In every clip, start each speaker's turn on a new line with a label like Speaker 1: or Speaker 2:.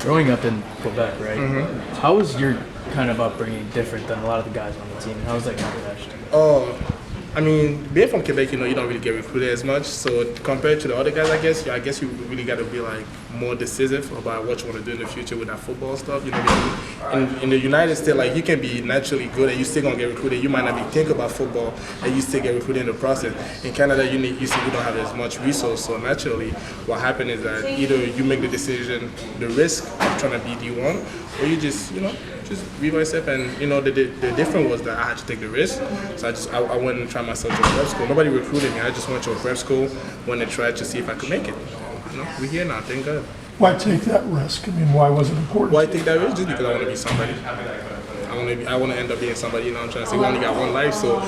Speaker 1: growing up in Quebec, right? How was your kind of upbringing different than a lot of the guys on the team? How was that kind of reaction?
Speaker 2: Oh, I mean, being from Quebec, you don't really get recruited as much. So compared to the other guys, I guess you really got to be like more decisive about what you want to do in the future with that football stuff. In the United States, like you can be naturally good and you still gonna get recruited. You might not be thinking about football and you still get recruited in the process. In Canada, you see we don't have as much resource. So naturally, what happens is that either you make the decision, the risk of trying to be D1, or you just be myself. And the difference was that I had to take the risk. So I went and tried myself to a prep school. Nobody recruited me. I just went to a prep school, went and tried to see if I could make it. We're here now, thank God.
Speaker 3: Why take that risk? I mean, why was it important?
Speaker 2: Why take that risk? Just because I want to be somebody. I want to end up being somebody. I'm trying to say we only got one life, so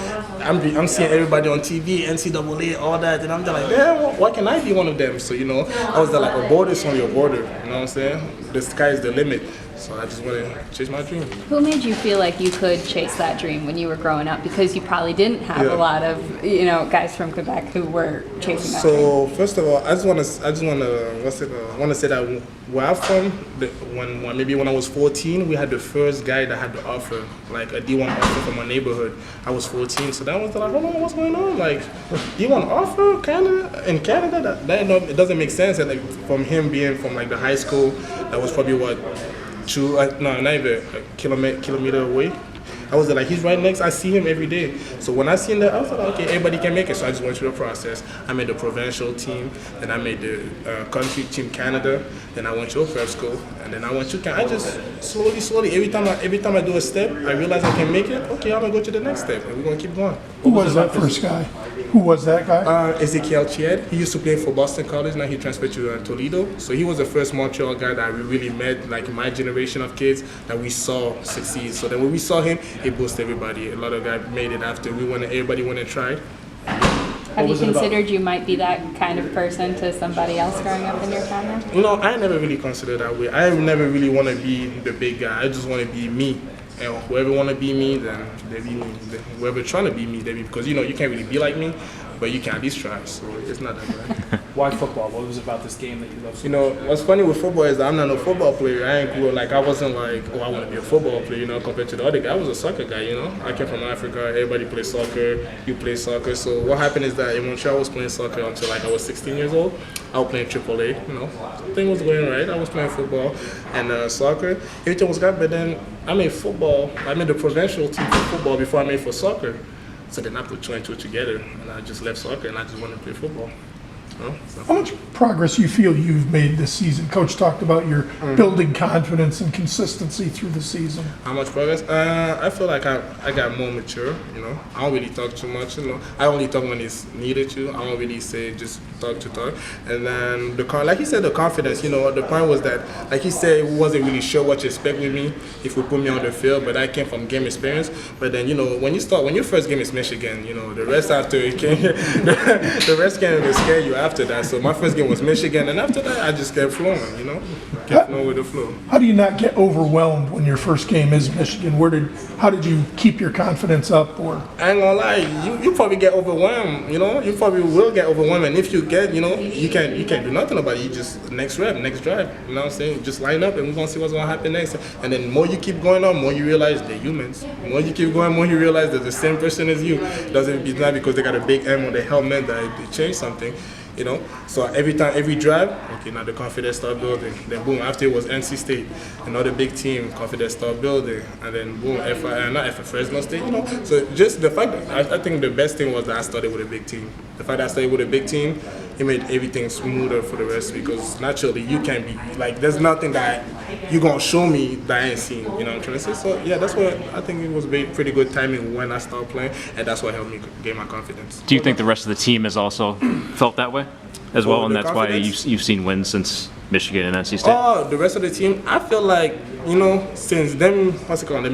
Speaker 2: I'm seeing everybody on TV, NCAA, all that, and I'm just like, damn, why can I be one of them? So I was there like a border is only a border. You know what I'm saying? The sky is the limit. So I just want to chase my dream.
Speaker 4: Who made you feel like you could chase that dream when you were growing up? Because you probably didn't have a lot of guys from Quebec who were chasing that dream.
Speaker 2: So first of all, I want to say that where I'm from, when I was 14, we had the first guy that had the offer, like a D1 offer from my neighborhood. I was 14, so that was like, hold on, what's going on? Like D1 offer, in Canada, that it doesn't make sense. And like from him being from like the high school, that was probably what. Not even a kilometer away. I was like, he's right next. I see him every day. So when I seen that, I was like, okay, everybody can make it. So I just went through the process. I made the provincial team, then I made the country team Canada, then I went to a prep school, and then I went to Canada. I just slowly, every time I do a step, I realize I can make it. Okay, I'm gonna go to the next step, and we're gonna keep going.
Speaker 3: Who was that first guy? Who was that guy?
Speaker 2: Ezekiel Chied. He used to play for Boston College. Now he transferred to Toledo. So he was the first Montreal guy that we really met, like my generation of kids that we saw succeed. So then when we saw him, it boosted everybody. A lot of guys made it after everybody went and tried.
Speaker 4: Have you considered you might be that kind of person to somebody else growing up in your family?
Speaker 2: I never really considered that way. I never really want to be the big guy. I just want to be me. And whoever want to be me, then they be me. Whoever trying to be me, they be, because you can't really be like me, but you can at least try. So it's not that bad.
Speaker 1: Why football? What was it about this game that you love so much?
Speaker 2: What's funny with football is that I'm not a football player. I wasn't like, I want to be a football player, compared to the other guy. I was a soccer guy, I came from Africa. Everybody plays soccer. You play soccer. So what happened is that in Montreal, I was playing soccer until like I was 16 years old. I was playing AAA, thing was going right. I was playing football and soccer. Everything was good, but then I made football. I made the provincial team for football before I made for soccer. So then I put two and two together, and I just left soccer and I just wanted to play football.
Speaker 3: How much progress you feel you've made this season? Coach talked about your building confidence and consistency through the season.
Speaker 2: How much progress? I feel like I got more mature. I don't really talk too much. I only talk when it's needed to. I don't really say just talk to talk. And then like he said, the confidence. The point was that, like he said, he wasn't really sure what to expect with me if we put me on the field. But I came from game experience. But then when your first game is Michigan, the rest after it came, the rest can scare you after that. So my first game was Michigan, and after that I just kept flowing, kept flowing with the flow.
Speaker 3: How do you not get overwhelmed when your first game is Michigan? How did you keep your confidence up? Or
Speaker 2: I ain't gonna lie, you probably get overwhelmed. You probably will get overwhelmed, and if you get, you can't do nothing about it. You just next rep, next drive. You know what I'm saying? Just line up, and we're gonna see what's gonna happen next. And then more you keep going on, more you realize they're humans. More you keep going, more you realize they're the same person as you. It's not because they got a big M on their helmet that they change something. So every drive, okay, now the confidence start building. Then boom, after it was NC State, another big team, confidence start building, and then boom, Fresno State. So just the fact that I think the best thing was that I started with a big team. The fact that I started with a big team, it made everything smoother for the rest, because naturally you can be like, there's nothing that you're gonna show me that I ain't seen. You know what I'm trying to say? So yeah, that's what I think. It was pretty good timing when I started playing, and that's what helped me gain my confidence.
Speaker 5: Do you think the rest of the team has also felt that way as well, and that's
Speaker 2: confidence?
Speaker 5: why you've seen wins since Michigan and NC State?
Speaker 2: Oh, the rest of the team, I feel like, since them,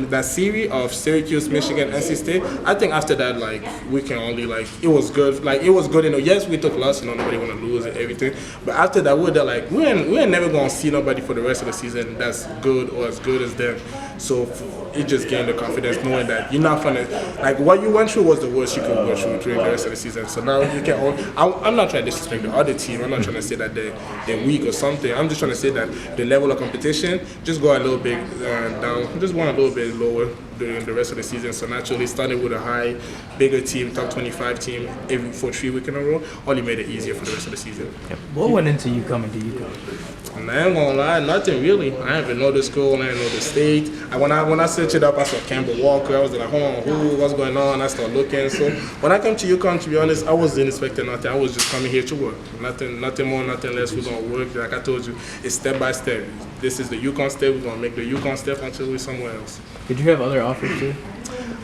Speaker 2: that series of Syracuse, Michigan, NC State, I think after that, like, we can only, like, it was good. Like, it was good, yes, we took loss, nobody want to lose and everything. But after that, we ain't never going to see nobody for the rest of the season that's good or as good as them. So it just gained the confidence knowing that you're not gonna, like, what you went through was the worst you could go through during the rest of the season. So now you can, I'm not trying to disrespect the other team. I'm not trying to say that they're weak or something. thing. I'm just trying to say that the level of competition just go a little bit down, just went a little bit lower during the rest of the season. So naturally, starting with a high, bigger team, top 25 team, for 3 weeks in a row, only made it easier for the rest of the season.
Speaker 1: What went into you coming to UConn?
Speaker 2: And I ain't gonna lie, nothing really. I didn't even know the school, I didn't know the state. When I searched it up, I saw Campbell Walker. I was like, hold on, what's going on? I started looking. So when I came to UConn, to be honest, I wasn't expecting nothing. I was just coming here to work. Nothing more, nothing less. We're gonna work. Like I told you, it's step by step. This is the UConn step. We're gonna make the UConn step until we're somewhere else.
Speaker 1: Did you have other offers too?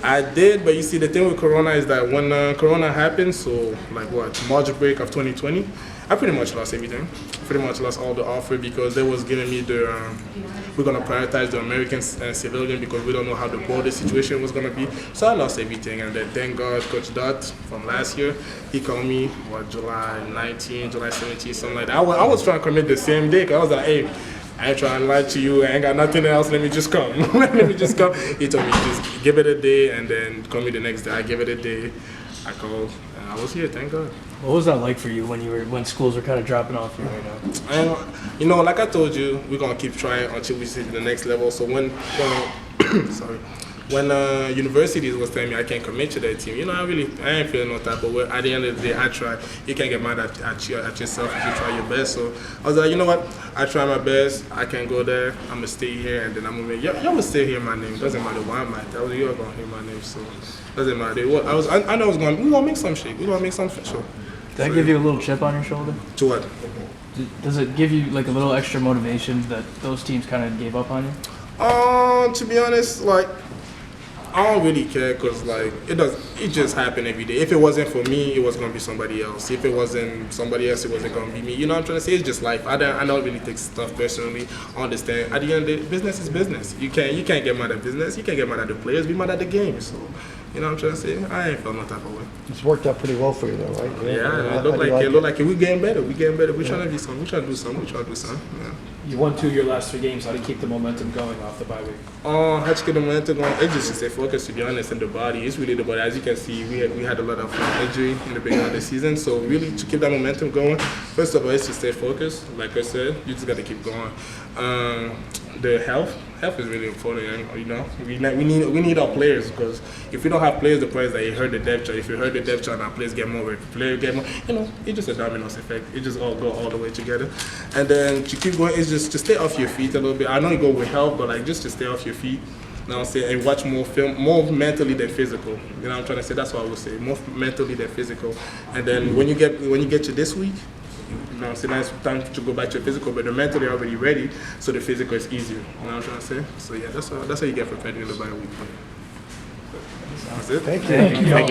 Speaker 2: I did, but you see, the thing with Corona is that when Corona happened, so like March break of 2020, I pretty much lost everything. Pretty much lost all the offer because they was giving me the, we're going to prioritize the American civilian because we don't know how the border situation was going to be. So I lost everything. And then thank God, Coach Dot from last year, he called me, July 19, July 17, something like that. I was trying to commit the same day because I was like, hey, I ain't trying to lie to you. I ain't got nothing else. Let me just come. Let me just come. He told me, just give it a day and then call me the next day. I gave it a day. I called and I was here, thank God.
Speaker 1: What was that like for you when schools were kind of dropping off you right now?
Speaker 2: And, you know, like I told you, we're going to keep trying until we see the next level. So when universities was telling me I can't commit to that team, you know, I ain't feeling no type of way. At the end of the day, I try. You can't get mad at yourself if you try your best. So I was like, you know what? I try my best. I can go there. I'm gonna stay here, and then I'm gonna. Y'all will still hear my name. Doesn't matter where I'm at. You're gonna hear my name. So doesn't matter. I know we gonna make some shit. We gonna make some for sure.
Speaker 1: Did that give you a little chip on your shoulder?
Speaker 2: To what?
Speaker 1: Does it give you like a little extra motivation that those teams kind of gave up on you?
Speaker 2: To be honest, like, I don't really care because like it just happened every day. If it wasn't for me, it was gonna be somebody else. If it wasn't somebody else, it wasn't gonna be me. You know what I'm trying to say? It's just life. I don't really take stuff personally. I understand. At the end of the day, business is business. You can't get mad at business. You can't get mad at the players. Be mad at the game. So, you know what I'm trying to say? I ain't felt no type of way.
Speaker 6: It's worked out pretty well for you, though, right?
Speaker 2: Yeah, it look like it. We getting better. We getting better. We trying to do something. We trying to do something. Yeah.
Speaker 7: You won 2 of your last 3 games. How do you keep the momentum going off the bye week?
Speaker 2: How to get the momentum going? It's just to stay focused, to be honest, in the body. It's really the body. As you can see, we had a lot of injury in the beginning of the season. So really, to keep that momentum going, first of all, it's to stay focused. Like I said, you just got to keep going. The health is really important. You know, we need our players because if we don't have players, the players that you hurt the depth chart. If you hurt the depth chart, our players get more. If the players get more, you know, it's just a domino effect. It just all go all the way together. And then to keep going, it's just to stay off your feet a little bit. I know you go with help, but like just to stay off your feet. You know what I'm saying? And watch more film, more mentally than physical. You know what I'm trying to say? That's what I would say. More mentally than physical. And then when you get to this week, you know, so now it's time to go back to physical, but the mentally are already ready, so the physical is easier. You know what I'm trying to say? So yeah, that's how you get prepared in the bye week. That's it.
Speaker 6: Thank you.